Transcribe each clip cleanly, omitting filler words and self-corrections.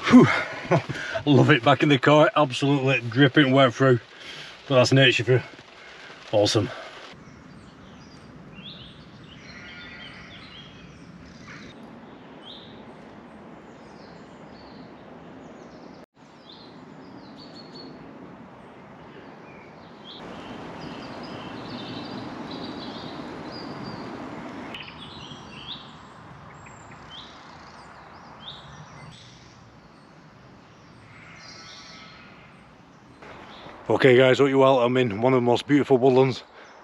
Whew. Love it back in the car, absolutely dripping wet through, but that's nature for you. Awesome. Okay guys, hope you're well. I'm in one of the most beautiful woodlands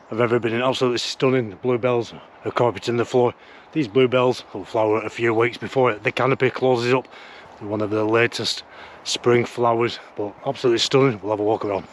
I've ever been in. Absolutely stunning. The bluebells are carpeting the floor. These bluebells will flower a few weeks before the canopy closes up. They're one of the latest spring flowers, but absolutely stunning. We'll have a walk around.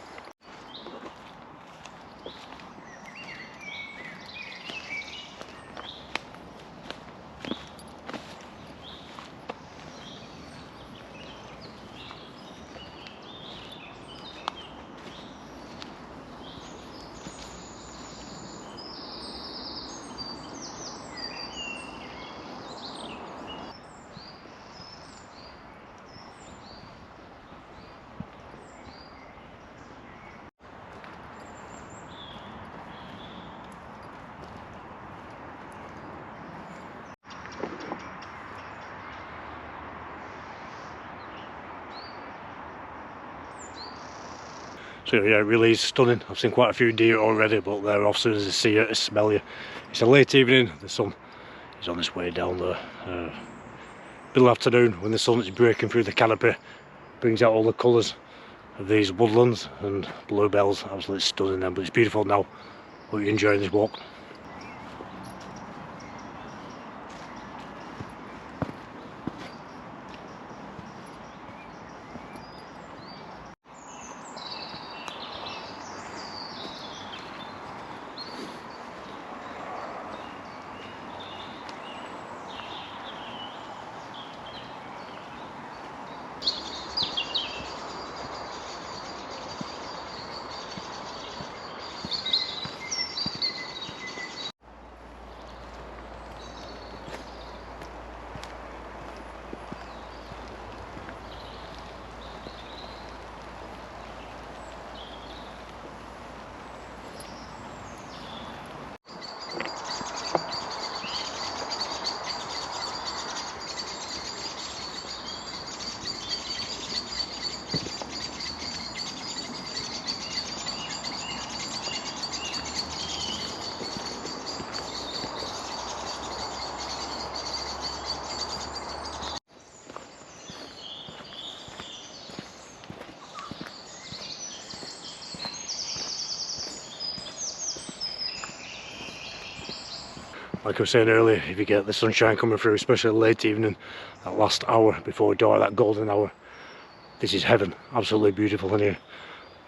So yeah, it really is stunning. I've seen quite a few deer already, but they're off as soon as they see you, they smell you. It's a late evening, the sun is on its way down there. Middle afternoon, when the sun is breaking through the canopy, brings out all the colours of these woodlands, and bluebells, absolutely stunning them. But it's beautiful now. Hope you're enjoying this walk. Like I was saying earlier, if you get the sunshine coming through, especially late evening, that last hour before dark, that golden hour, this is heaven. Absolutely beautiful in here.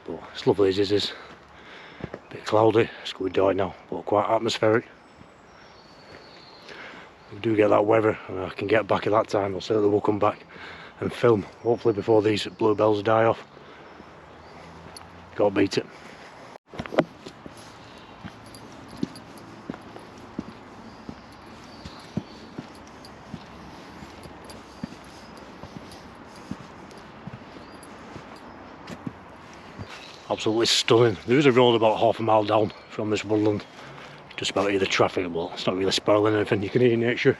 But it's lovely as it is. A bit cloudy, it's going dark now, but quite atmospheric. We do get that weather, and I can get back at that time. I'll certainly will come back and film, hopefully before these bluebells die off. Gotta beat it. Absolutely stunning. There is a road about half a mile down from this woodland. Just about hear the traffic, but it's not really spoiling anything. You can hear nature,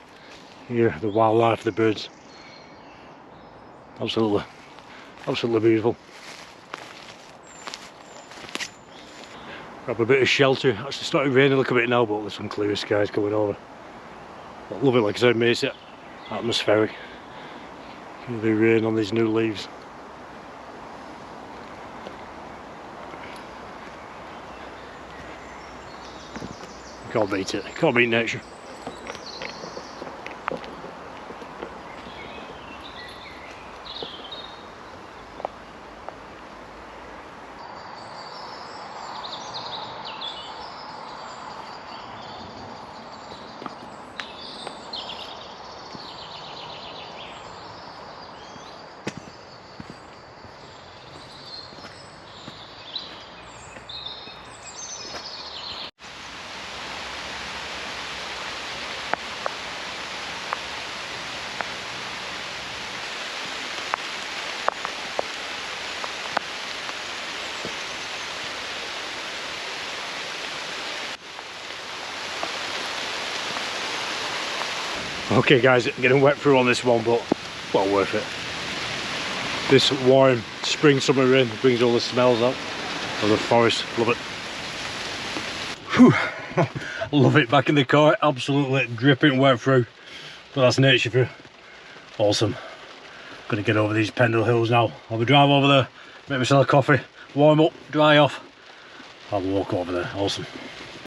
hear the wildlife, the birds. Absolutely beautiful. Grab a bit of shelter. Actually started raining a little bit now, but there's some clear skies coming over. But love it, like I said, makes it atmospheric. The rain on these new leaves. Can't beat it. Can't beat nature. Okay guys, getting wet through on this one, but well worth it. This warm spring summer rain brings all the smells out of the forest. Love it. Whew. Love it. Back in the car, absolutely dripping wet through, but that's nature for you. Awesome. Gonna get over these Pendle Hills now. I'll be drive over there, make myself a coffee, warm up, dry off, have a walk over there. Awesome.